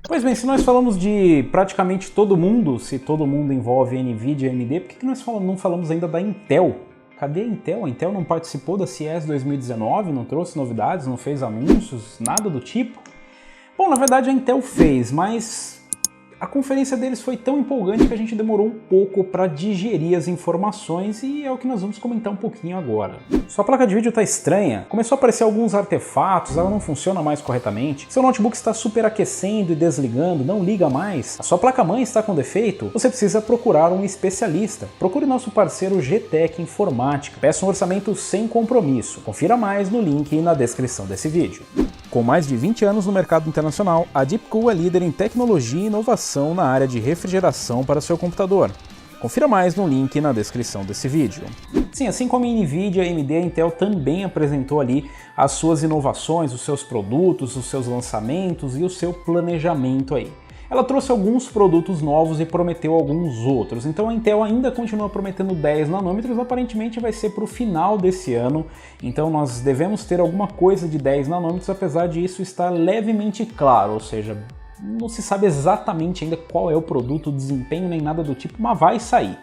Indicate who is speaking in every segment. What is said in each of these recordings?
Speaker 1: Pois bem, se nós falamos de praticamente todo mundo, se todo mundo envolve NVIDIA e AMD, por que nós não falamos ainda da Intel? Cadê a Intel? A Intel não participou da CES 2019, não trouxe novidades, não fez anúncios, nada do tipo? Bom, na verdade a Intel fez, mas a conferência deles foi tão empolgante que a gente demorou um pouco para digerir as informações e é o que nós vamos comentar um pouquinho agora. Sua placa de vídeo está estranha, começou a aparecer alguns artefatos, ela não funciona mais corretamente, seu notebook está superaquecendo e desligando, não liga mais, a sua placa-mãe está com defeito, você precisa procurar um especialista. Procure nosso parceiro GTEC Informática, peça um orçamento sem compromisso. Confira mais no link na descrição desse vídeo. Com mais de 20 anos no mercado internacional, a Deepcool é líder em tecnologia e inovação na área de refrigeração para seu computador. Confira mais no link na descrição desse vídeo. Sim, assim como a NVIDIA, a AMD, a Intel também apresentou ali as suas inovações, os seus produtos, os seus lançamentos e o seu planejamento aí. Ela trouxe alguns produtos novos e prometeu alguns outros, então a Intel ainda continua prometendo 10 nanômetros, aparentemente vai ser para o final desse ano, então nós devemos ter alguma coisa de 10 nanômetros, apesar de isso estar levemente claro, ou seja, não se sabe exatamente ainda qual é o produto, o desempenho nem nada do tipo, mas vai sair.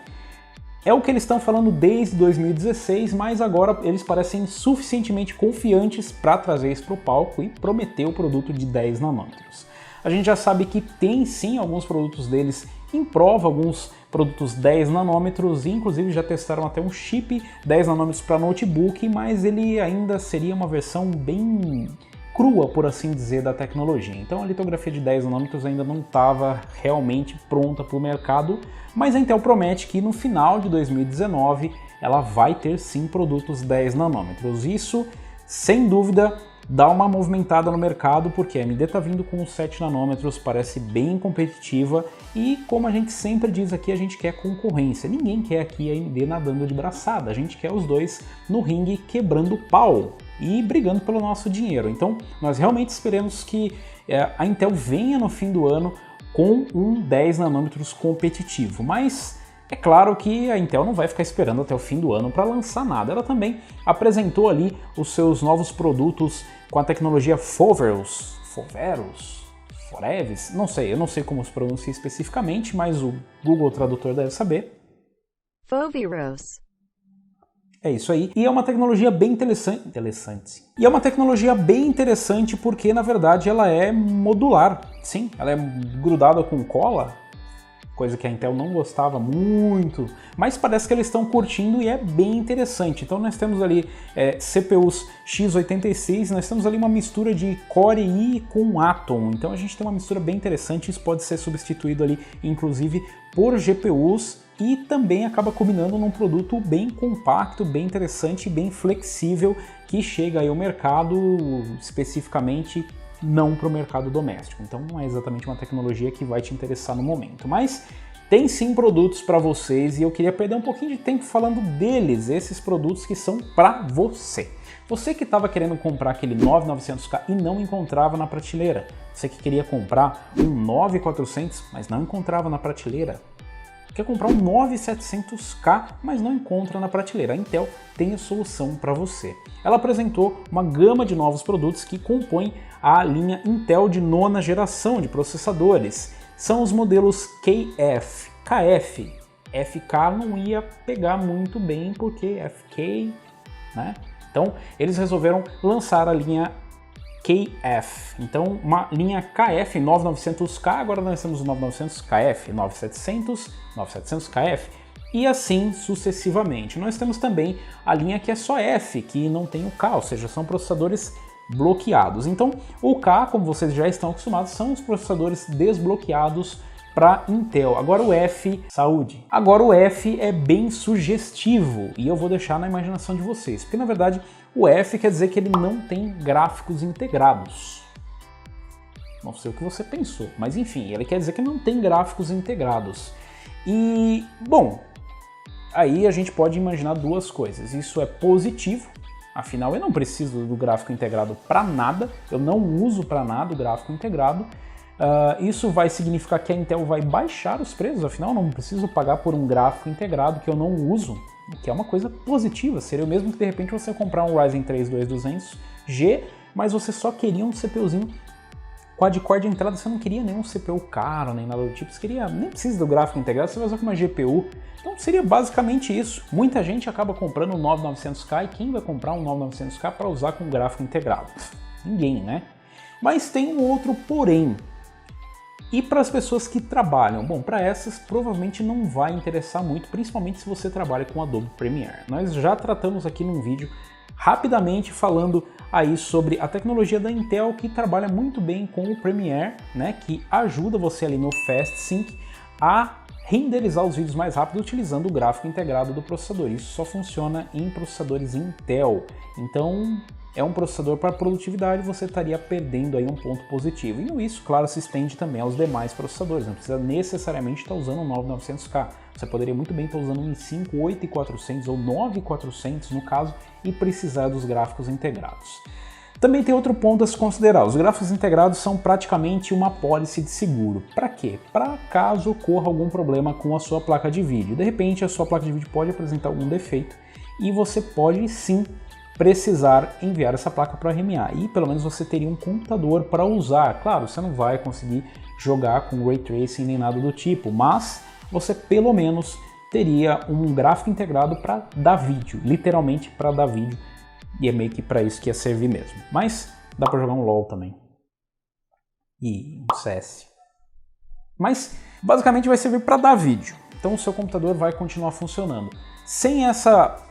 Speaker 1: É o que eles estão falando desde 2016, mas agora eles parecem suficientemente confiantes para trazer isso para o palco e prometer o produto de 10 nanômetros. A gente já sabe que tem sim alguns produtos deles em prova, alguns produtos 10 nanômetros, e inclusive já testaram até um chip 10 nanômetros para notebook, mas ele ainda seria uma versão bem crua, por assim dizer, da tecnologia. Então a litografia de 10 nanômetros ainda não estava realmente pronta para o mercado, mas a Intel promete que no final de 2019 ela vai ter sim produtos 10 nanômetros. Isso, sem dúvida, dá uma movimentada no mercado, porque a AMD está vindo com os 7 nanômetros, parece bem competitiva e, como a gente sempre diz aqui, a gente quer concorrência. Ninguém quer aqui a AMD nadando de braçada, a gente quer os dois no ringue quebrando pau e brigando pelo nosso dinheiro. Então nós realmente esperamos que a Intel venha no fim do ano com um 10 nanômetros competitivo, mas é claro que a Intel não vai ficar esperando até o fim do ano para lançar nada. Ela também apresentou ali os seus novos produtos com a tecnologia Foveros, não sei, eu não sei como se pronuncia especificamente, mas o Google Tradutor deve saber.
Speaker 2: Foveros.
Speaker 1: É isso aí. E é uma tecnologia bem interessante. E é uma tecnologia bem interessante porque, na verdade, ela é modular. Sim, ela é grudada com cola, coisa que a Intel não gostava muito, mas parece que eles estão curtindo e é bem interessante. Então nós temos ali CPUs x86, nós temos ali uma mistura de Core i com Atom, então a gente tem uma mistura bem interessante, isso pode ser substituído ali inclusive por GPUs e também acaba combinando num produto bem compacto, bem interessante, bem flexível, que chega aí ao mercado especificamente não para o mercado doméstico. Então não é exatamente uma tecnologia que vai te interessar no momento, mas tem sim produtos para vocês e eu queria perder um pouquinho de tempo falando deles, esses produtos que são para você. Você que estava querendo comprar aquele 9900K e não encontrava na prateleira, você que queria comprar um 9400, mas não encontrava na prateleira, quer comprar um 9700K, mas não encontra na prateleira. A Intel tem a solução para você. Ela apresentou uma gama de novos produtos que compõem a linha Intel de 9ª geração de processadores. São os modelos KF. FK não ia pegar muito bem porque FK, né? Então eles resolveram lançar a linha KF, então uma linha KF 9900K, agora nós temos o 9900KF, 9700, 9700KF e assim sucessivamente. Nós temos também a linha que é só F, que não tem o K, ou seja, são processadores bloqueados. Então o K, como vocês já estão acostumados, são os processadores desbloqueados para Intel. Agora o F, saúde. Agora o F é bem sugestivo e eu vou deixar na imaginação de vocês, porque na verdade o F quer dizer que ele não tem gráficos integrados. Não sei o que você pensou, mas enfim, ele quer dizer que não tem gráficos integrados. E, bom, aí a gente pode imaginar duas coisas. Isso é positivo, afinal eu não preciso do gráfico integrado para nada, eu não uso para nada o gráfico integrado. Isso vai significar que a Intel vai baixar os preços, afinal eu não preciso pagar por um gráfico integrado que eu não uso, o que é uma coisa positiva. Seria o mesmo que de repente você comprar um Ryzen 3 2200G, mas você só queria um CPUzinho Quad-core de entrada você não queria nenhum CPU caro, nem nada do tipo, você queria, nem precisa do gráfico integrado, você vai usar com uma GPU. Então seria basicamente isso. Muita gente acaba comprando um 9900K e quem vai comprar um 9900K para usar com gráfico integrado? Ninguém, né? Mas tem um outro porém. E para as pessoas que trabalham? Bom, para essas provavelmente não vai interessar muito, principalmente se você trabalha com Adobe Premiere. Nós já tratamos aqui num vídeo rapidamente falando aí sobre a tecnologia da Intel que trabalha muito bem com o Premiere, né, que ajuda você ali no Fast Sync a renderizar os vídeos mais rápido utilizando o gráfico integrado do processador. Isso só funciona em processadores Intel. Então é um processador para produtividade, você estaria perdendo aí um ponto positivo. E isso, claro, se estende também aos demais processadores, não precisa necessariamente estar usando um 9900K. Você poderia muito bem estar usando um i5 8400 ou 9400 no caso e precisar dos gráficos integrados. Também tem outro ponto a se considerar, os gráficos integrados são praticamente uma pólice de seguro. Para quê? Para caso ocorra algum problema com a sua placa de vídeo. De repente a sua placa de vídeo pode apresentar algum defeito e você pode sim precisar enviar essa placa para RMA e pelo menos você teria um computador para usar. Claro, você não vai conseguir jogar com Ray Tracing nem nada do tipo, mas você pelo menos teria um gráfico integrado para dar vídeo, literalmente para dar vídeo, e é meio que para isso que ia servir mesmo. Mas dá para jogar um LoL também e um CS. Mas basicamente vai servir para dar vídeo, então o seu computador vai continuar funcionando. Sem essa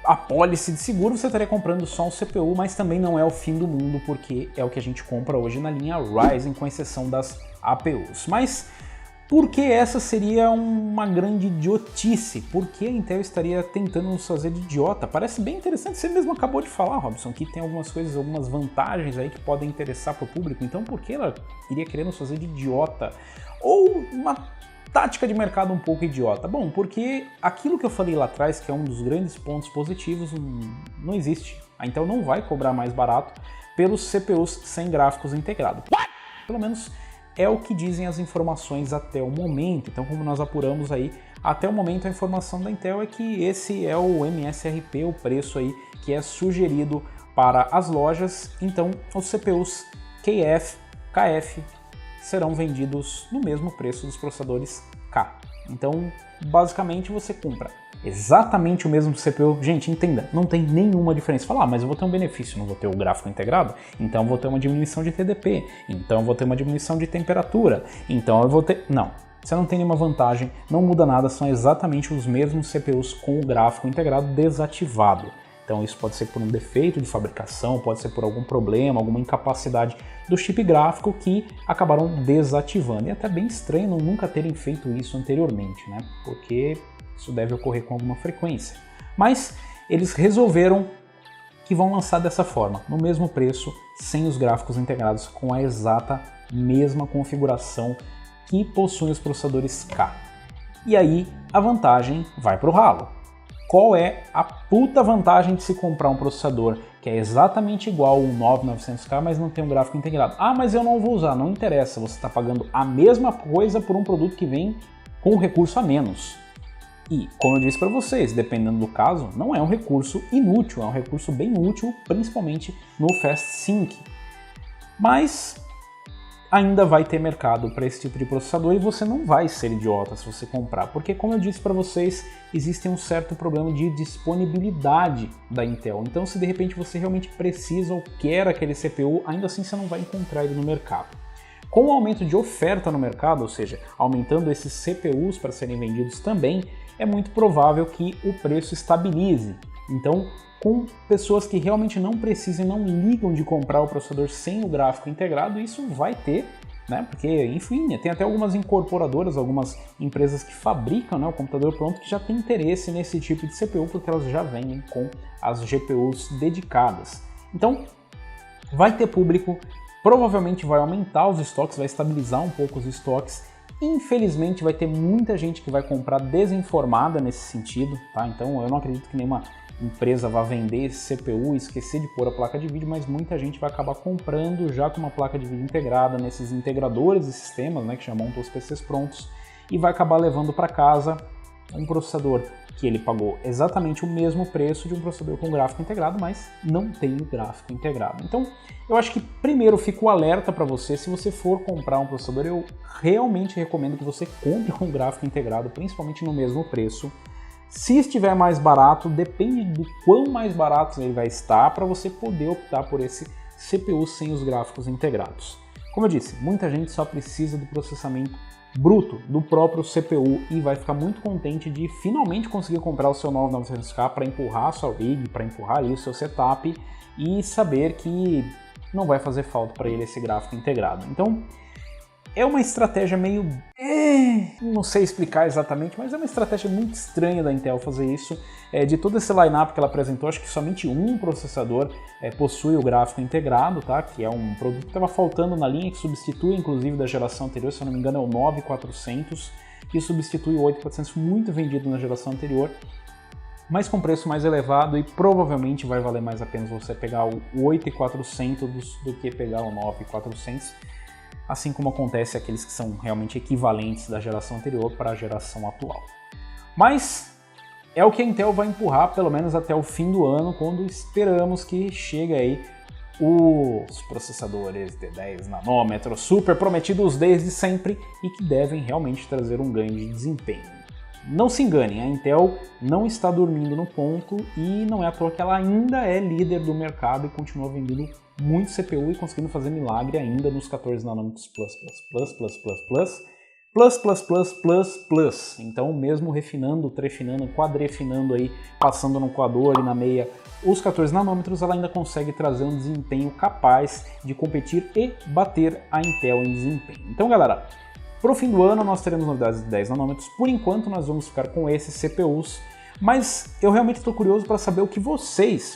Speaker 1: apólice de seguro, você estaria comprando só um CPU, mas também não é o fim do mundo, porque é o que a gente compra hoje na linha Ryzen, com exceção das APUs. Mas por que essa seria uma grande idiotice? Por que a Intel estaria tentando nos fazer de idiota? Parece bem interessante, você mesmo acabou de falar, Robson, que tem algumas coisas, algumas vantagens aí que podem interessar para o público, então por que ela iria querer nos fazer de idiota? Ou uma tática de mercado um pouco idiota? Bom, porque aquilo que eu falei lá atrás, que é um dos grandes pontos positivos, não existe. A Intel não vai cobrar mais barato pelos CPUs sem gráficos integrados. Pelo menos é o que dizem as informações até o momento. Então, como nós apuramos aí, até o momento a informação da Intel é que esse é o MSRP, o preço aí que é sugerido para as lojas. Então, os CPUs KF serão vendidos no mesmo preço dos processadores K. Então, basicamente, você compra exatamente o mesmo CPU. Gente, entenda, não tem nenhuma diferença. Fala, mas eu vou ter um benefício, não vou ter o gráfico integrado? Então eu vou ter uma diminuição de TDP, então eu vou ter uma diminuição de temperatura, então eu vou ter... Não, você não tem nenhuma vantagem, não muda nada, são exatamente os mesmos CPUs com o gráfico integrado desativado. Então isso pode ser por um defeito de fabricação, pode ser por algum problema, alguma incapacidade do chip gráfico que acabaram desativando. E é até bem estranho nunca terem feito isso anteriormente, né? Porque isso deve ocorrer com alguma frequência. Mas eles resolveram que vão lançar dessa forma, no mesmo preço, sem os gráficos integrados, com a exata mesma configuração que possuem os processadores K. E aí a vantagem vai para o ralo. Qual é a puta vantagem de se comprar um processador que é exatamente igual ao 9900K, mas não tem um gráfico integrado? Ah, mas eu não vou usar, não interessa, você está pagando a mesma coisa por um produto que vem com um recurso a menos. E, como eu disse para vocês, dependendo do caso, não é um recurso inútil, é um recurso bem útil, principalmente no Fast Sync. Mas ainda vai ter mercado para esse tipo de processador e você não vai ser idiota se você comprar, porque, como eu disse para vocês, existe um certo problema de disponibilidade da Intel. Então, se de repente você realmente precisa ou quer aquele CPU, ainda assim você não vai encontrar ele no mercado. Com o aumento de oferta no mercado, ou seja, aumentando esses CPUs para serem vendidos também, é muito provável que o preço estabilize. Então, com pessoas que realmente não precisam e não ligam de comprar o processador sem o gráfico integrado, isso vai ter, né? Porque, enfim, tem até algumas incorporadoras, algumas empresas que fabricam, né, o computador pronto que já tem interesse nesse tipo de CPU, porque elas já vêm com as GPUs dedicadas. Então, vai ter público, provavelmente vai aumentar os estoques, vai estabilizar um pouco os estoques. Infelizmente vai ter muita gente que vai comprar desinformada nesse sentido, tá? Então eu não acredito que nenhuma empresa vá vender esse CPU e esquecer de pôr a placa de vídeo, mas muita gente vai acabar comprando já com uma placa de vídeo integrada nesses integradores de sistemas, né, que já montam os PCs prontos, e vai acabar levando para casa um processador que ele pagou exatamente o mesmo preço de um processador com gráfico integrado, mas não tem o gráfico integrado. Então, eu acho que primeiro fica o alerta para você, se você for comprar um processador, eu realmente recomendo que você compre com gráfico integrado, principalmente no mesmo preço. Se estiver mais barato, depende do quão mais barato ele vai estar para você poder optar por esse CPU sem os gráficos integrados. Como eu disse, muita gente só precisa do processamento bruto do próprio CPU e vai ficar muito contente de finalmente conseguir comprar o seu 9900K para empurrar a sua rig, para empurrar ali o seu setup e saber que não vai fazer falta para ele esse gráfico integrado. Então, é uma estratégia meio... não sei explicar exatamente, mas é uma estratégia muito estranha da Intel fazer isso. De todo esse line-up que ela apresentou, acho que somente um processador possui o gráfico integrado, tá? Que é um produto que estava faltando na linha, que substitui inclusive da geração anterior, se eu não me engano é o 9400, que substitui o 8400 muito vendido na geração anterior, mas com preço mais elevado e provavelmente vai valer mais a pena você pegar o 8400 do que pegar o 9400. Assim como acontece aqueles que são realmente equivalentes da geração anterior para a geração atual. Mas é o que a Intel vai empurrar pelo menos até o fim do ano, quando esperamos que chegue aí os processadores de 10 nanômetros super prometidos desde sempre e que devem realmente trazer um ganho de desempenho. Não se enganem, a Intel não está dormindo no ponto e não é à toa que ela ainda é líder do mercado e continua vendendo muito CPU e conseguindo fazer milagre ainda nos 14 nanômetros plus. Então, mesmo refinando, trefinando, quadrefinando aí, passando no coador e na meia, os 14 nanômetros, ela ainda consegue trazer um desempenho capaz de competir e bater a Intel em desempenho. Então, galera, para o fim do ano nós teremos novidades de 10 nanômetros. Por enquanto nós vamos ficar com esses CPUs, mas eu realmente estou curioso para saber o que vocês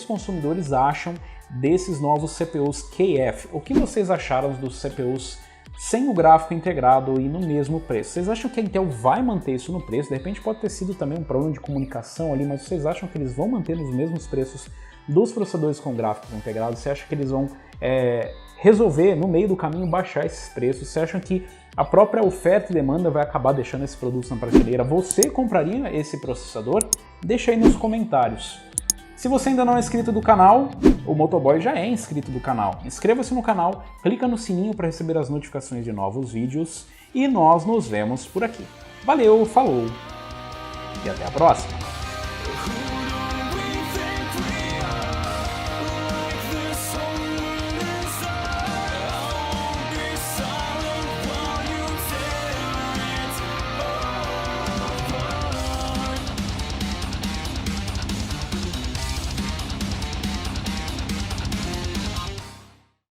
Speaker 1: consumidores acham desses novos CPUs KF. O que vocês acharam dos CPUs sem o gráfico integrado e no mesmo preço? Vocês acham que a Intel vai manter isso no preço? De repente pode ter sido também um problema de comunicação ali, mas vocês acham que eles vão manter nos mesmos preços dos processadores com gráficos integrados? Você acha que eles vão resolver no meio do caminho baixar esses preços? Você acha que a própria oferta e demanda vai acabar deixando esses produtos na prateleira? Você compraria esse processador? Deixa aí nos comentários. Se você ainda não é inscrito do canal, o Motoboy já é inscrito do canal. Inscreva-se no canal, clica no sininho para receber as notificações de novos vídeos e nós nos vemos por aqui. Valeu, falou e até a próxima!